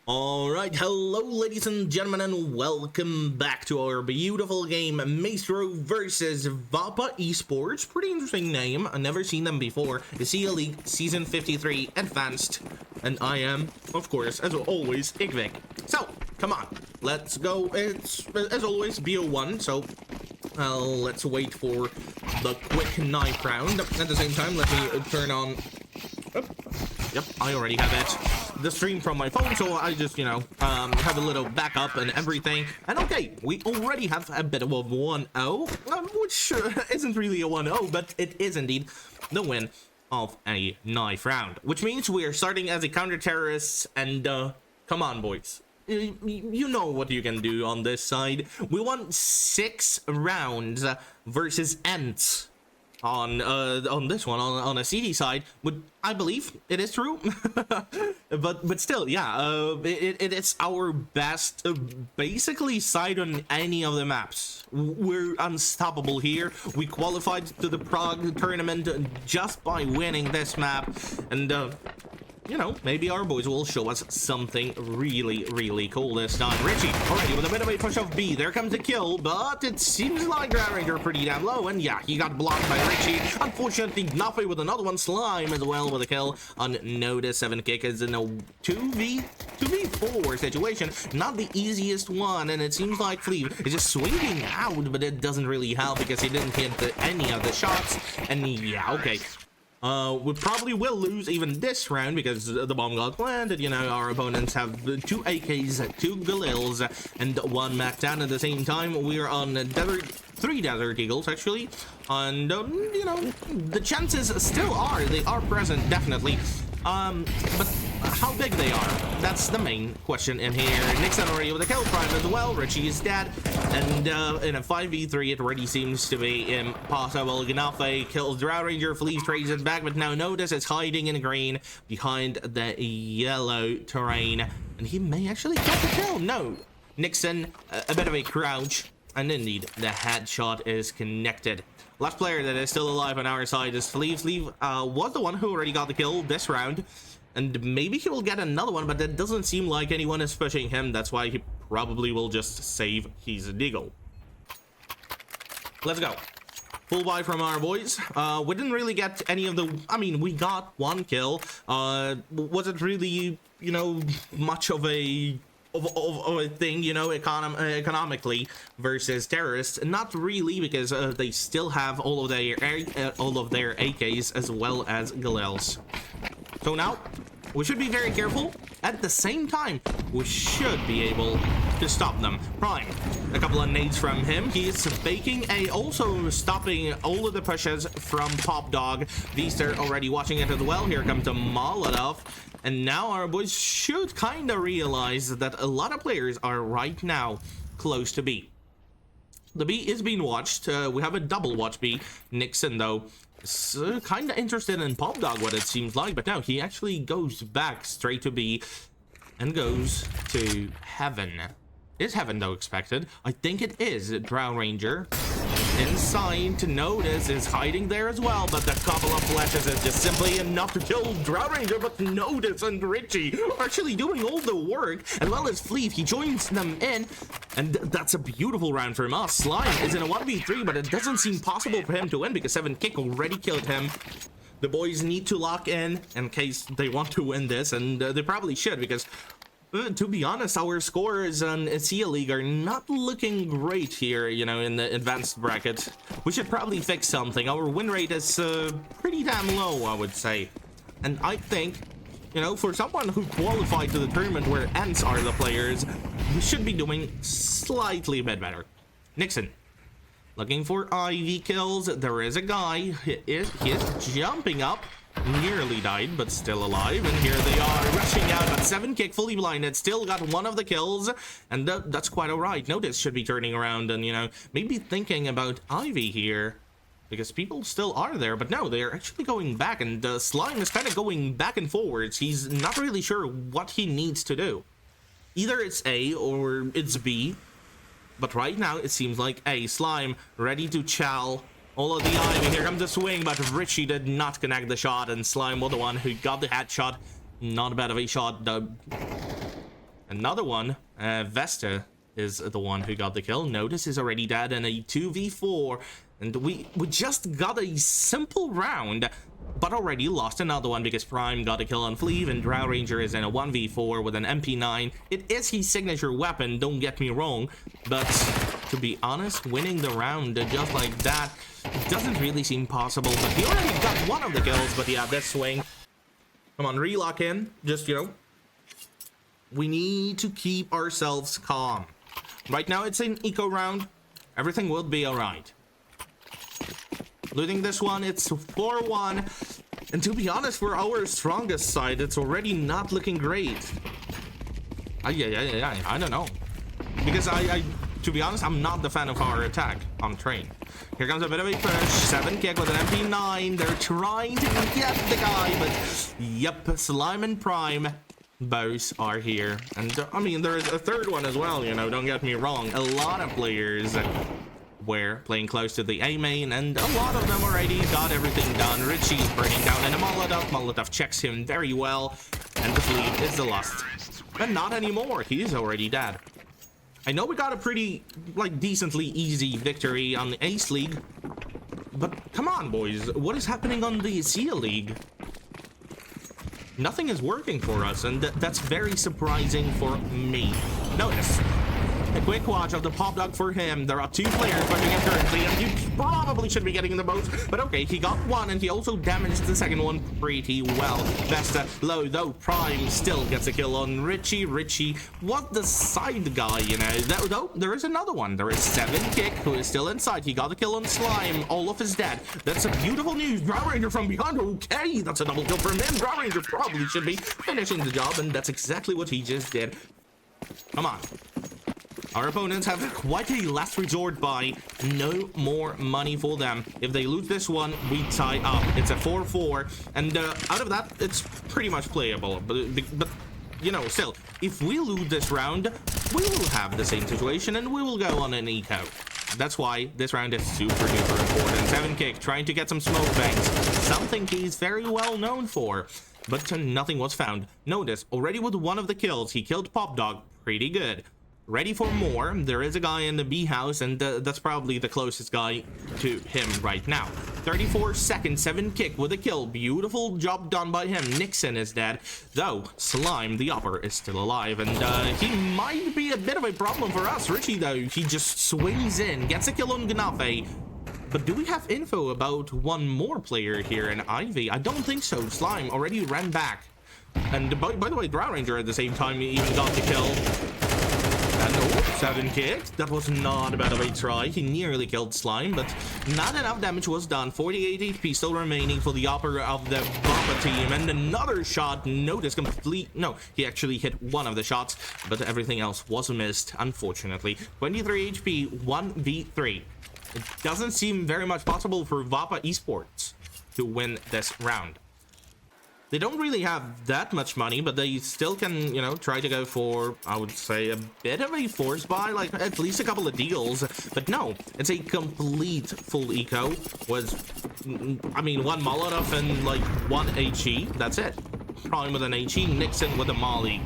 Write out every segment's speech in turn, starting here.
Alright, hello ladies and gentlemen, and welcome back to our beautiful game, Maestro versus WOPA Esports. Pretty interesting name, I've never seen them before. ESEA League Season 53 Advanced, and I am, of course, as always, Igvik. So, come on, let's go. It's, as always, BO1, so let's wait for the quick knife round. At the same time, let me turn on... Yep, I already have it. The stream from my phone, so I just, have a little backup and everything. And okay, we already have a bit of a 1-0, which isn't really a 1-0, but it is indeed the win of a knife round. Which means we are starting as a counter-terrorist, and come on, boys. You know what you can do on this side. We want 6 rounds versus Ents. On this one, on a CD side, I believe it is true. but still, yeah, it is our best basically side on any of the maps. We're unstoppable here. We qualified to the Prague tournament just by winning this map, and maybe our boys will show us something really cool this time. Richie already with a bit of a push of B. There comes the kill, but it seems like Ground Ranger pretty damn low, and yeah, he got blocked by Richie. Unfortunately, Nafe with another one. Slime as well with a kill on Notice. 7 kick is in a 2v4 situation. Not the easiest one, and it seems like Fleeve is just swinging out, but it doesn't really help because he didn't hit any of the shots. And yeah, okay. We probably will lose even this round because the bomb got planted. Our opponents have 2 AKs, 2 Galils, and 1 Mac down at the same time. We're on 3 Desert Eagles, actually. And, the chances still are. They are present, definitely. But how big they are, that's the main question in here. Nixon already with a kill prime as well. Richie is dead, and in a 5v3 it already seems to be impossible. Gnafe kills Drow Ranger. Fleece trades it back, but now Notice is hiding in green behind the yellow terrain, and he may actually get the kill. No, Nixon, a bit of a crouch, and indeed the headshot is connected. Last player that is still alive on our side is Fleeve. Fleeve was the one who already got the kill this round, and maybe he will get another one, but that doesn't seem like anyone is pushing him. That's why he probably will just save his deagle. Let's go. Full buy from our boys. We didn't really get any of the... I mean, we got 1 kill. Was it really, much of a... Of a thing, economically versus terrorists? Not really, because they still have all of their AKs as well as Galils. So now we should be very careful. At the same time, we should be able to stop them. Prime, a couple of nades from him. He is faking a, also stopping all of the pushes from Pop Dog. Beaster already watching it as well. Here comes the Molotov. And now our boys should kind of realize that a lot of players are right now close to B. The B is being watched. We have a double watch B. Nixon, though, is kind of interested in Pop Dog, what it seems like. But now he actually goes back straight to B and goes to Heaven. Is Heaven, though, expected? I think it is. Drow Ranger inside to Notice is hiding there as well, but the couple of flashes is just simply enough to kill Drow Ranger. But Notice and Richie are actually doing all the work, as well as Fleet. He joins them in, and that's a beautiful round from us. Slime is in a 1v3, but it doesn't seem possible for him to win because 7 kick already killed him. The boys need to lock in case they want to win this, and they probably should, because to be honest, our scores on ESEA League are not looking great here, in the advanced bracket. We should probably fix something. Our win rate is pretty damn low, I would say. And I think, for someone who qualified to the tournament where Ents are the players, we should be doing slightly a bit better. Nixon, looking for Ivy kills. There is a guy. He is jumping up. Nearly died, but still alive, and here they are rushing out. But 7 kick, fully blinded, still got 1 of the kills, and that's quite alright. Notice should be turning around and maybe thinking about Ivy here, because people still are there. But no, they're actually going back, and Slime is kind of going back and forwards. He's not really sure what he needs to do. Either it's A or it's B, but right now it seems like A. Slime ready to chow all of the Ivy. Here comes the swing, but Richie did not connect the shot, and Slime was the one who got the headshot. Not a bad of a shot, though. Another one. Vesta is the one who got the kill. Notice is already dead in a 2v4. And we just got a simple round, but already lost another one because Prime got a kill on Fleeve and Drow Ranger is in a 1v4 with an MP9. It is his signature weapon, don't get me wrong, but to be honest, winning the round just like that doesn't really seem possible. But he already got one of the kills, but yeah, this swing. Come on, relock in. Just, you know, we need to keep ourselves calm. Right now, it's an eco round. Everything will be alright. Looting this one, it's 4-1. And to be honest, for our strongest side, it's already not looking great. I don't know. Because to be honest, I'm not the fan of our attack on train. Here comes a bit of a push. 7 kick with an MP9. They're trying to get the guy, but yep, Slime and Prime both are here. And I mean, there's a third one as well, you know, don't get me wrong. A lot of players were playing close to the A main, and a lot of them already got everything done. Richie's burning down in a Molotov. Molotov checks him very well, and the fleet is the last. But not anymore. He's already dead. I know we got a pretty, like, decently easy victory on the Ace League, but come on, boys. What is happening on the ESEA League? Nothing is working for us, and that's very surprising for me. Notice. A quick watch of the pop dog for him. There are 2 players fighting him currently, and you probably should be getting the both. But okay, he got one, and he also damaged the second one pretty well. Vesta low, though. Prime still gets a kill on Richie. Richie, what the side guy, you know. Though there is another one. There is 7 kick, who is still inside. He got a kill on Slime. Olaf is dead. That's a beautiful news. Drow Ranger from behind. Okay, that's a double kill from him. Drow Ranger probably should be finishing the job, and that's exactly what he just did. Come on. Our opponents have quite a last resort buy. No more money for them. If they lose this one, we tie up. It's a 4-4. And out of that, it's pretty much playable. But you know, still, if we lose this round, we will have the same situation and we will go on an eco. That's why this round is super duper important. 7 kick, trying to get some smoke banks. Something he's very well known for. But nothing was found. Notice, already with one of the kills, he killed Pop Dog. Pretty good. Ready for more. There is a guy in the B house, and that's probably the closest guy to him right now. 34 seconds, 7 kick with a kill. Beautiful job done by him. Nixon is dead, though Slime, the upper, is still alive, and he might be a bit of a problem for us. Richie, though, he just swings in, gets a kill on Gnafe. But do we have info about one more player here in Ivy? I don't think so. Slime already ran back. And by the way, Drow Ranger at the same time even got the kill. And oh, 7 kick. That was not a bad of a try. He nearly killed Slime, but not enough damage was done. 48 HP still remaining for the upper of the WOPA team. And another shot. Notice complete. No, he actually hit one of the shots, but everything else was missed, unfortunately. 23 HP, 1v3. It doesn't seem very much possible for WOPA Esports to win this round. They don't really have that much money, but they still can, you know, try to go for, I would say, a bit of a force buy, like at least a couple of deals. But no, it's a complete full eco. Was, I mean, 1 Molotov and like 1 HE. That's it. Prime with an HE, Nixon with a Molly.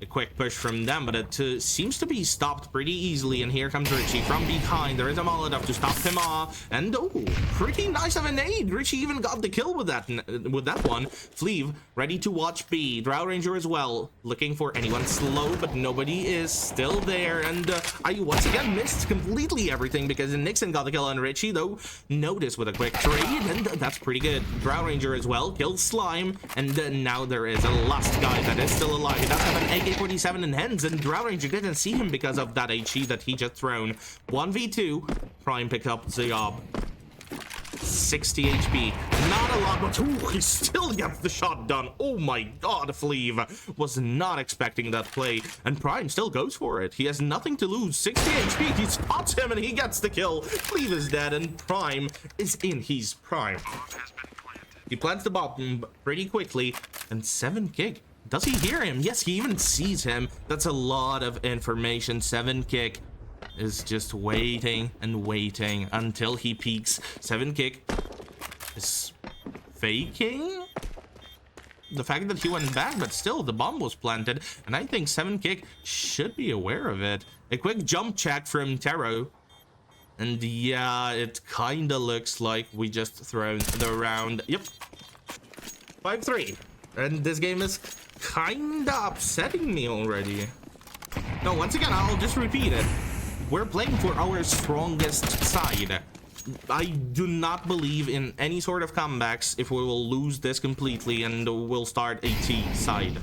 A quick push from them, but it seems to be stopped pretty easily. And here comes Richie from behind. There is a Molotov to stop him off, and oh, pretty nice of a nade. Richie even got the kill with that one. Fleeve ready to watch B. Drow Ranger as well, looking for anyone slow, but nobody is still there. And I once again missed completely everything because Nixon got the kill on Richie, though. Notice with a quick trade, and that's pretty good. Drow Ranger as well kills Slime, and now there is a last guy that is still alive. He does have an AK-47 in hands, and Drow Ranger didn't see him because of that HE that he just thrown. 1v2. Prime picked up the job. 60 HP. Not a lot, but ooh, he still gets the shot done. Oh my god, Fleeve was not expecting that play, and Prime still goes for it. He has nothing to lose. 60 HP. He spots him, and he gets the kill. Fleeve is dead, and Prime is in his prime. He plants the bomb pretty quickly, and 7 kick. Does he hear him? Yes, he even sees him. That's a lot of information. 7 kick is just waiting and waiting until he peeks. 7 kick is faking the fact that he went back, but still the bomb was planted, and I think 7kick should be aware of it. A quick jump check from Tero, and yeah, it kind of looks like we just thrown the round. Yep, 5-3, and this game is kind of upsetting me already. No, once again, I'll just repeat it. We're playing for our strongest side. I do not believe in any sort of comebacks if we will lose this completely and we'll start a T side.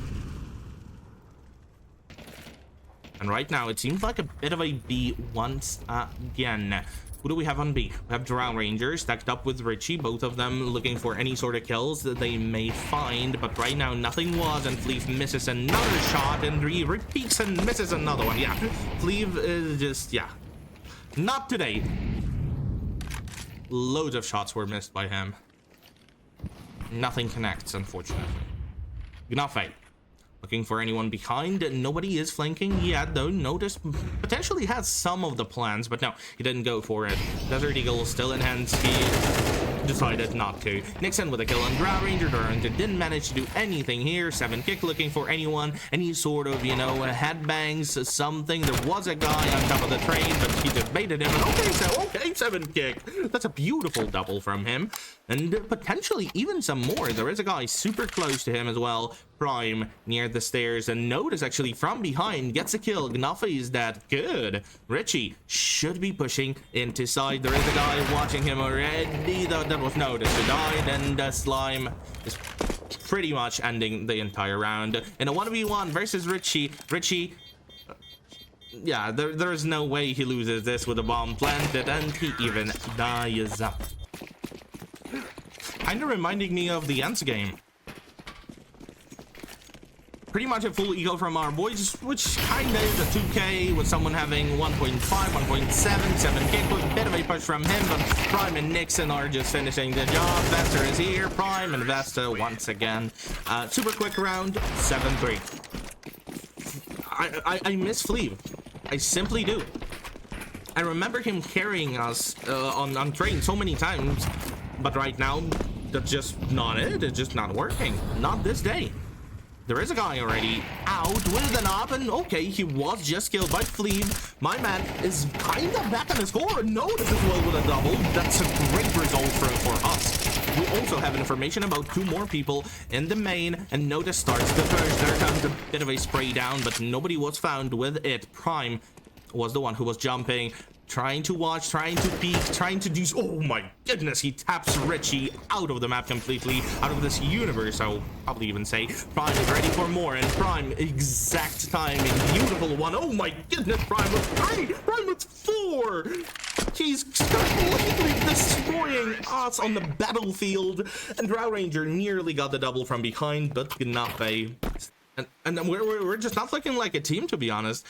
And right now, it seems like a bit of a B once again. Who do we have on B? We have Drow Ranger stacked up with Richie, both of them looking for any sort of kills that they may find, but right now nothing was, and Fleeve misses another shot, and he repeats and misses another one. Yeah, Fleeve is just, yeah, not today. Loads of shots were missed by him. Nothing connects, unfortunately. Gnafe looking for anyone behind. Nobody is flanking yet, though. Notice potentially has some of the plans, but no, he didn't go for it. Desert Eagle still in hands. He decided not to. Nixon with a kill on Drow Ranger. Durant didn't manage to do anything here. 7kick looking for anyone, any sort of, you know, headbangs, something. There was a guy on top of the train, but he just baited him. And okay, 7kick. That's a beautiful double from him, and potentially even some more. There is a guy super close to him as well. Prime near the stairs, and Notice actually from behind gets a kill. Gnafe is that good. Richie should be pushing into side. There is a guy watching him already. That was Notice who died, and Slime is pretty much ending the entire round in a 1v1 versus Richie. Richie, yeah, there is no way he loses this with a bomb planted, and he even dies up. Kind of reminding me of the Ents game. Pretty much a full eco from our boys, which kind of is a 2k with someone having 1.5, 1.7, 7kick with a bit of a push from him, but Prime and Nixon are just finishing the job. Vester is here, Prime and Vesta once again. Super quick round, 7-3. I miss Fleeve. I simply do. I remember him carrying us on train so many times, but right now, that's just not it. It's just not working. Not this day. There is a guy already out with an op, and okay, he was just killed by Fleeve. My man is kind of back on the score. Notice as well with a double. That's a great result for us. We also have information about 2 more people in the main, and Notice starts the first. There comes a bit of a spray down, but nobody was found with it. Prime was the one who was jumping, trying to watch, trying to peek, trying to do. Oh my goodness, he taps Richie out of the map completely, out of this universe, I'll probably even say. Prime is ready for more, and Prime, exact timing, beautiful one. Oh my goodness, Prime with 3, Prime with 4. He's completely destroying us on the battlefield, and Drow Ranger nearly got the double from behind, but Gnafe. And we're just not looking like a team, to be honest.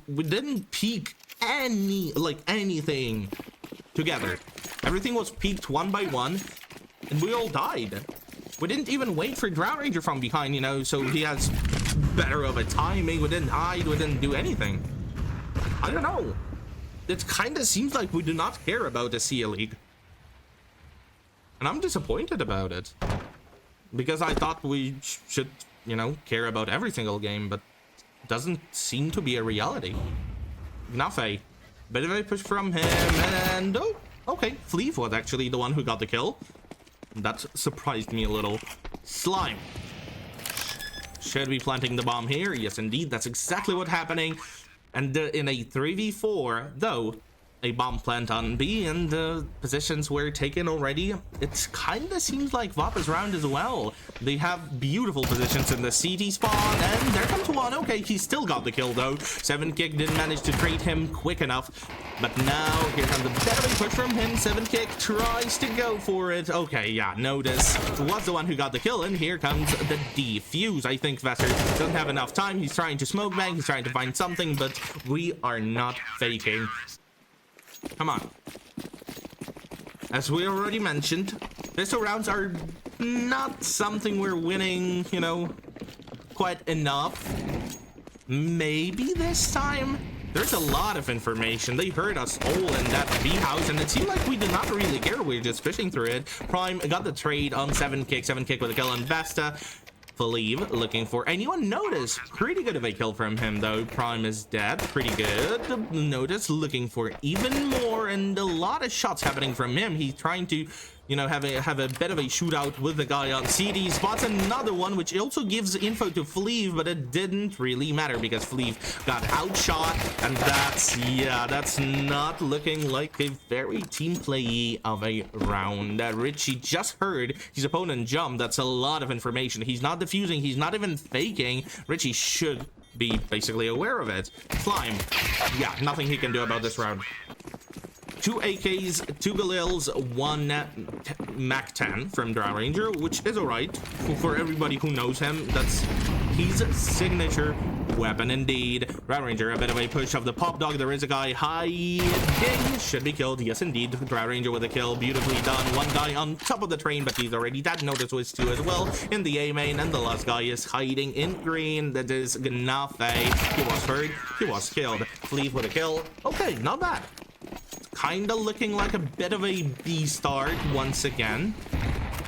We didn't peak anything together. Everything was peaked one by one, and we all died. We didn't even wait for Drow Ranger from behind, you know, so he has better of a timing. We didn't hide, we didn't do anything. I don't know. It kind of seems like we do not care about the ESEA League. And I'm disappointed about it. Because I thought we should, you know, care about every single game, but it doesn't seem to be a reality. Gnafe, bit of a push from him, and oh, okay, Fleeve was actually the one who got the kill. That surprised me a little. Slime should be planting the bomb here. Yes, indeed, that's exactly what's happening. And in a 3v4, though, a bomb plant on B, and the positions were taken already. It kind of seems like WOPA's round as well. They have beautiful positions in the CT spawn, and there comes one. Okay, he still got the kill though. 7kick didn't manage to trade him quick enough, but now here comes a bit of a push from him. 7kick tries to go for it. Okay, yeah, Notice was the one who got the kill, and here comes the defuse. I think Vester doesn't have enough time. He's trying to smoke bang, he's trying to find something, but we are not faking. Come on. As we already mentioned, pistol rounds are not something we're winning, you know, quite enough. Maybe this time? There's a lot of information. They heard us all in that B house, and it seemed like we did not really care. We were just fishing through it. Prime got the trade on 7kick. 7kick with a kill on Vesta. Fleeve looking for anyone. Notice pretty good of a kill from him though. Prime is dead, pretty good. Notice looking for even more, and a lot of shots happening from him. He's trying to, you know, have a bit of a shootout with the guy on CD. Spots another one, which also gives info to Fleeve, but it didn't really matter because Fleeve got outshot, and that's not looking like a very team play of a round. Richie just heard his opponent jump. That's a lot of information. He's not defusing, he's not even faking. Richie should be basically aware of it. Slime, yeah, nothing he can do about this round. 2 AKs, 2 Galils, 1 Mac 10 from Drow Ranger, which is alright for everybody who knows him. That's his signature weapon indeed. Drow Ranger, a bit of a push of the pop dog. There is a guy hiding, should be killed. Yes indeed, Drow Ranger with a kill, beautifully done. One guy on top of the train, but he's already dead. Notice was 2 as well in the A main, and the last guy is hiding in green. That is Gnafe. He was hurt, he was killed. Fleeve with a kill. Okay, not bad. Kinda looking like a bit of a B start once again.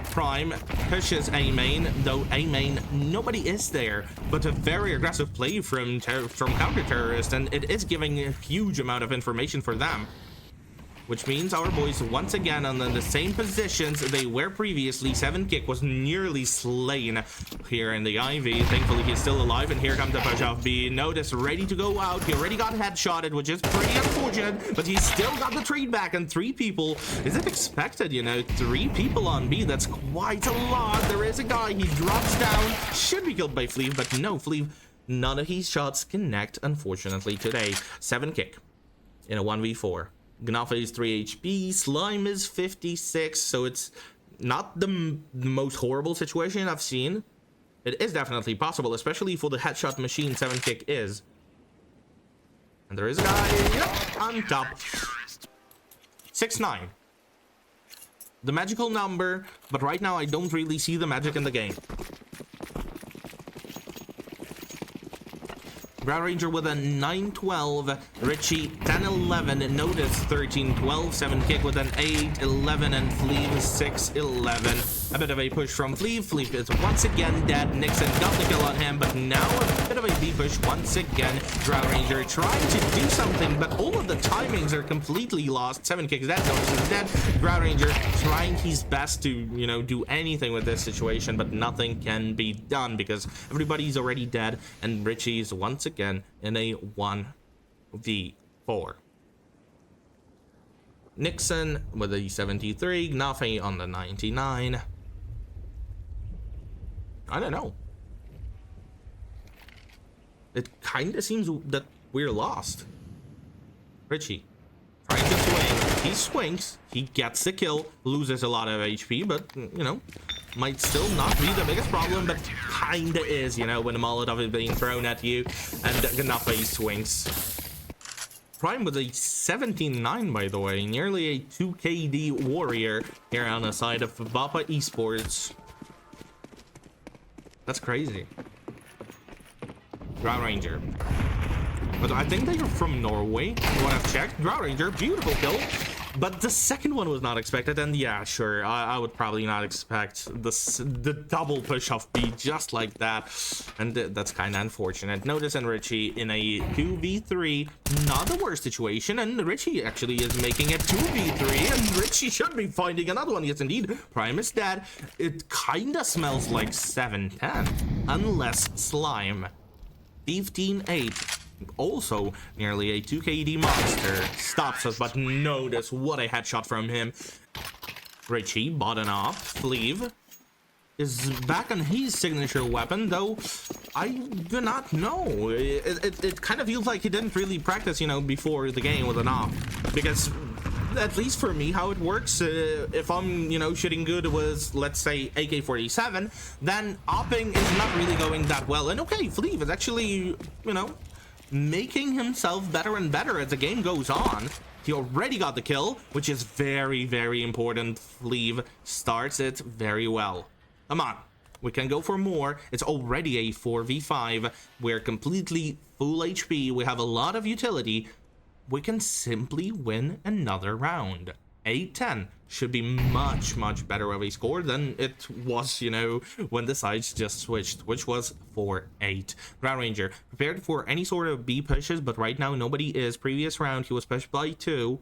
Prime pushes A main, though A main nobody is there, but a very aggressive play from counter-terrorist, and it is giving a huge amount of information for them, which means our boys once again on the same positions they were previously. 7kick was nearly slain here in the Ivy. Thankfully he's still alive, and here comes the push off B. Notice ready to go out. He already got headshotted, which is pretty unfortunate, but he's still got the trade back, and 3 people. Is it expected? You know, 3 people on B, that's quite a lot. There is a guy, he drops down, should be killed by Fleeve, but no, Fleeve, none of his shots connect unfortunately today. 7kick in a 1v4. Gnafe is 3 HP, Slime is 56, so it's not the most horrible situation I've seen. It is definitely possible, especially for the headshot machine 7kick is. And there is a guy on top. 6-9. The magical number, but right now I don't really see the magic in the game. Drow Ranger with a 9-12, Richie 10-11, Notice 13-12, 7kick with an 8-11, and Fleeve 6-11. A bit of a push from Fleeve. Fleeve is once again dead. Nixon got the kill on him, but now a bit of a B push once again. Drow Ranger trying to do something, but all of the timings are completely lost. 7kick is dead, Notice is dead. Drow Ranger trying his best to, you know, do anything with this situation, but nothing can be done because everybody's already dead, and Richie is once again in a 1v4. Nixon with a 73, Gnafe on the 99. I don't know. It kind of seems that we're lost. Richie trying to swing. He swings. He gets the kill. Loses a lot of HP, but, you know, might still not be the biggest problem, but kinda is, you know, when a Molotov is being thrown at you, and Gnafe swings. Prime with a 17-9, by the way, nearly a 2KD warrior here on the side of WOPA Esports. That's crazy. Drow Ranger. But I think they are from Norway, what I've checked. Drow Ranger, beautiful kill. But the second one was not expected, and yeah, sure, I would probably not expect the double push off B just like that, and that's kind of unfortunate. Notice and Richie in a 2v3, not the worst situation, and Richie actually is making a 2v3, and Richie should be finding another one. Yes, indeed, Prime is dead. It kind of smells like 7-10, unless Slime 15-8. Also nearly a 2KD monster stops us, but notice what a headshot from him. Richie bought off. Fleeve is back on his signature weapon, though I do not know. It kind of feels like he didn't really practice, you know, before the game with an op, because at least for me, how it works, if I'm, you know, shooting good with, let's say, AK-47, then opping is not really going that well. And okay, Fleeve is actually, you know, making himself better and better as the game goes on. He already got the kill, which is very, very important. Fleeve starts it very well. Come on, we can go for more. It's already a 4v5. We're completely full HP. We have a lot of utility. We can simply win another round. 8-10 should be much better of a score than it was, you know, when the sides just switched, which was 4-8. Ground Ranger prepared for any sort of B pushes, but right now nobody is. Previous round he was pushed by 2,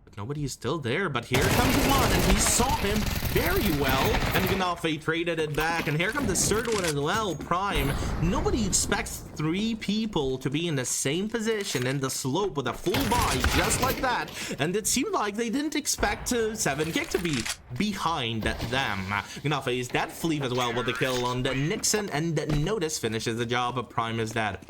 but nobody is still there. But here comes one, and he saw him very well, and Ganafe traded it back. And here comes the third one as well, Prime. Nobody expects 3 people to be in the same position in the slope with a full buy just like that, and it seemed like they didn't expect 7kick to be behind them. Ganafe is dead. Fleeve as well with the kill on the Nixon, and Notice finishes the job. Prime is dead.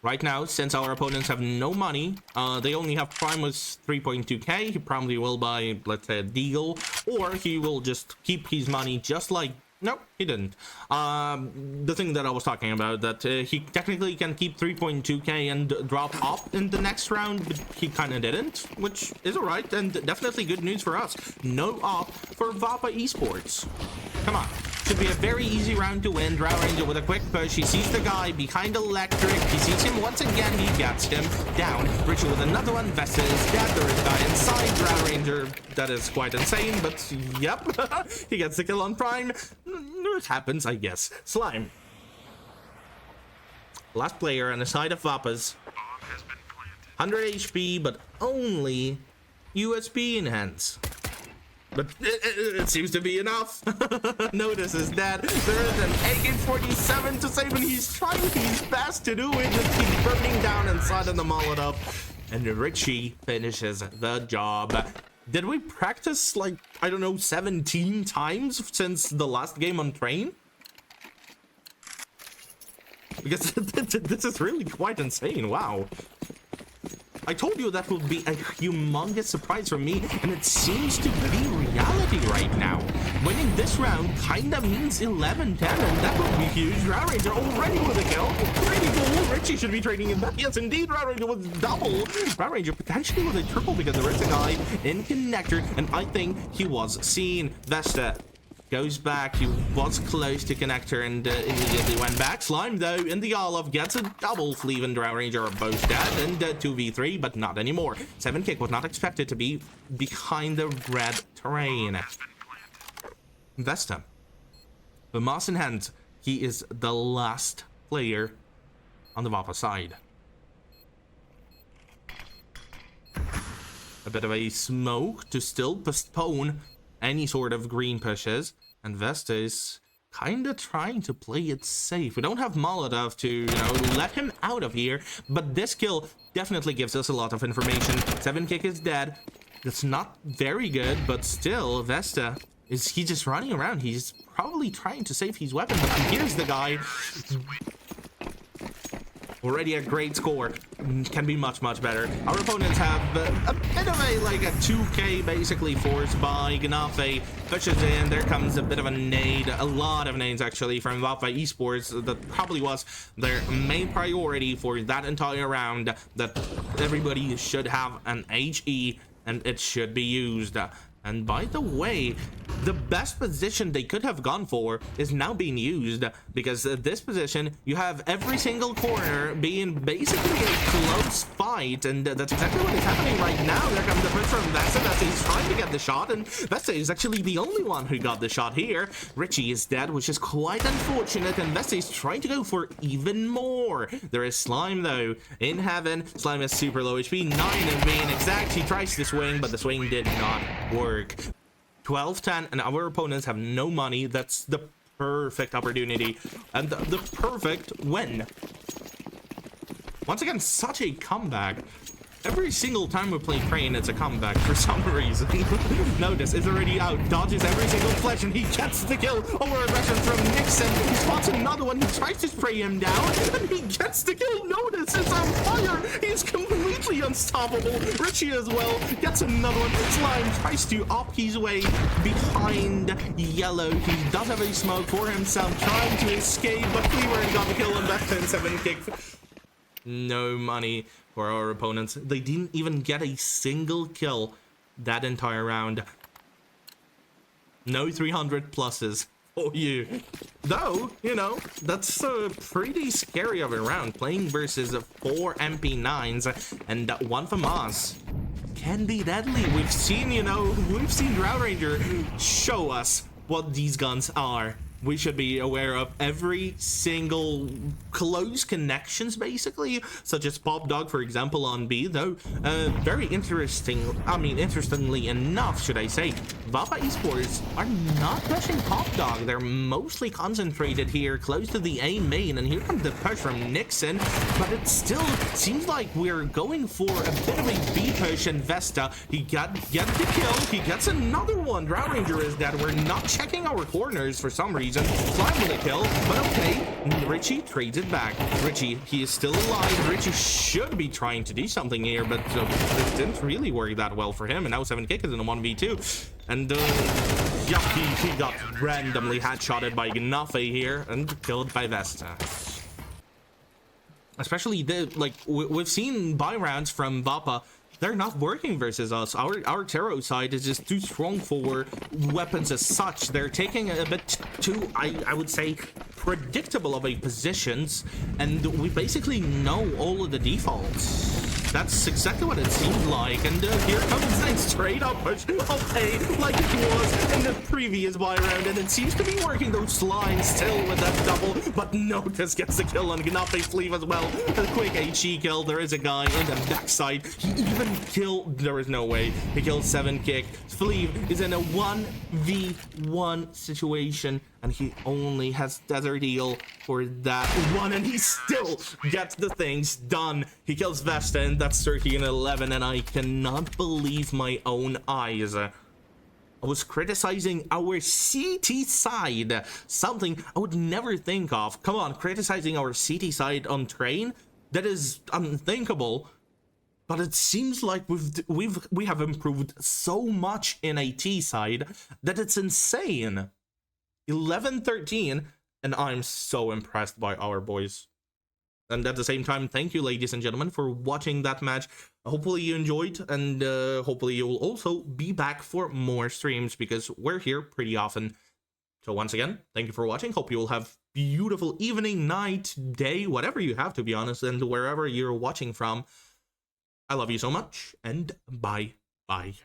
Right now, since our opponents have no money, they only have Prime with 3.2k. He probably will buy, let's say, a Deagle, or he will just keep his money just like... Nope, he didn't. The thing that I was talking about, that he technically can keep 3.2k and drop up in the next round, but he kind of didn't, which is alright, and definitely good news for us. No up for WOPA Esports. Come on. Should be a very easy round to win. Drow Ranger with a quick push. He sees the guy behind Electric. He sees him once again. He gets him down. Richie with another one. Vesta is dead. There is a guy inside. Drow Ranger. That is quite insane, but yep. He gets the kill on Prime. It happens, I guess. Slime. Last player on the side of WOPA's. 100 HP, but only USB enhance. But it seems to be enough. Notice is dead. There is an AK-47 to save, and he's trying his best to do it. Just keep burning down inside of the Molotov. And Richie finishes the job. Did we practice, like, I don't know, 17 times since the last game on Train? Because this is really quite insane. Wow. I told you that would be a humongous surprise for me, and it seems to be reality right now. Winning this round kinda means 11-10, and that would be huge. Drow Ranger already with a kill. Pretty cool. Richie should be trading in that. Yes, indeed, Drow Ranger with double. Drow Ranger potentially with a triple because there is a guy in connector, and I think he was seen. Vesta goes back. He was close to connector and immediately went back. Slime, though, in the Olive gets a double. Fleeve and Drow Ranger are both dead, and 2v3, but not anymore. 7kick was not expected to be behind the red terrain. Vesta. With Moss in hand, he is the last player on the WOPA side. A bit of a smoke to still postpone any sort of green pushes, and Vesta is kind of trying to play it safe. We don't have Molotov to, you know, let him out of here, but this kill definitely gives us a lot of information. 7kick is dead. That's not very good, but still, Vesta, is he just running around? He's probably trying to save his weapon, but here's the guy. Already a great score. Can be much better. Our opponents have a bit of a, like a 2k basically forced by Ganafe. Pushes in. There comes a bit of a nade. A lot of nades actually from WOPA Esports. That probably was their main priority for that entire round. That everybody should have an HE and it should be used. And by the way, the best position they could have gone for is now being used, because this position, you have every single corner being basically a close fight, and that's exactly what is happening right now. There comes the push from Vesta. Vesta is trying to get the shot, and Vesta is actually the only one who got the shot here. Richie is dead, which is quite unfortunate, and Vesta is trying to go for even more. There is Slime, though, in heaven. Slime is super low HP, 9 of being exact. He tries to swing, but the swing did not work. 12-10, and our opponents have no money. That's the perfect opportunity and the perfect win. Once again, such a comeback. Every single time we play Crane, it's a comeback for some reason. Notice it's already out. Dodges every single flash, and he gets the kill. Over aggression from Nixon. He spots another one. He tries to spray him down, and he gets the kill. Notice it's on fire. He's completely unstoppable. Richie as well gets another one. Slime tries to up his way behind Yellow. He does have a smoke for himself, trying to escape, but Cleaver got the kill on Vesta and 7kick. No money for our opponents. They didn't even get a single kill that entire round. No 300 pluses for you. Though, you know, that's pretty scary of a round. Playing versus 4 MP9s and 1 FAMAS can be deadly. We've seen, you know, we've seen Drow Ranger show us what these guns are. We should be aware of every single close connections, basically, such as Pop Dog, for example, on B, though. Very interestingly enough, should I say, WOPA Esports are not pushing Pop Dog. They're mostly concentrated here, close to the A main, and here comes the push from Nixon, but it still seems like we're going for a bit of a B push, and Vesta, he gets the kill, he gets another one. Drow Ranger is dead. We're not checking our corners for some reason. Slime with a kill, but okay. Richie trades it back. Richie, he is still alive. Richie should be trying to do something here, but it didn't really work that well for him. And now 7Kick is in a 1v2. And yeah, he got randomly headshotted by Gnafe here and killed by Vesta. Especially we've seen buy rounds from WOPA. They're not working versus us. Our Taro side is just too strong for weapons as such. They're taking a bit too, I would say, predictable of a positions, and we basically know all of the defaults. That's exactly what it seemed like, and here comes a straight up push of A, like it was in the previous buy round, and it seems to be working. Those slimes still with that double, but Notice gets the kill on Gnafe Sleeve as well. A quick HE kill. There is a guy in the backside. He even killed, there is no way, he killed 7Kick. Sleeve is in a 1v1 situation, and he only has Desert Eagle for that one, and he still gets the things done. He kills Vesta, and that's 13-11, and I cannot believe my own eyes. I was criticizing our CT side, something I would never think of. Come on, criticizing our CT side on train? That is unthinkable. But it seems like we have improved so much in AT side that it's insane. 11-13, and I'm so impressed by our boys. And at the same time, thank you, ladies and gentlemen, for watching that match. Hopefully you enjoyed, and hopefully you will also be back for more streams, because we're here pretty often. So once again, thank you for watching. Hope you will have beautiful evening, night, day, whatever you have, to be honest, and wherever you're watching from. I love you so much, and bye-bye.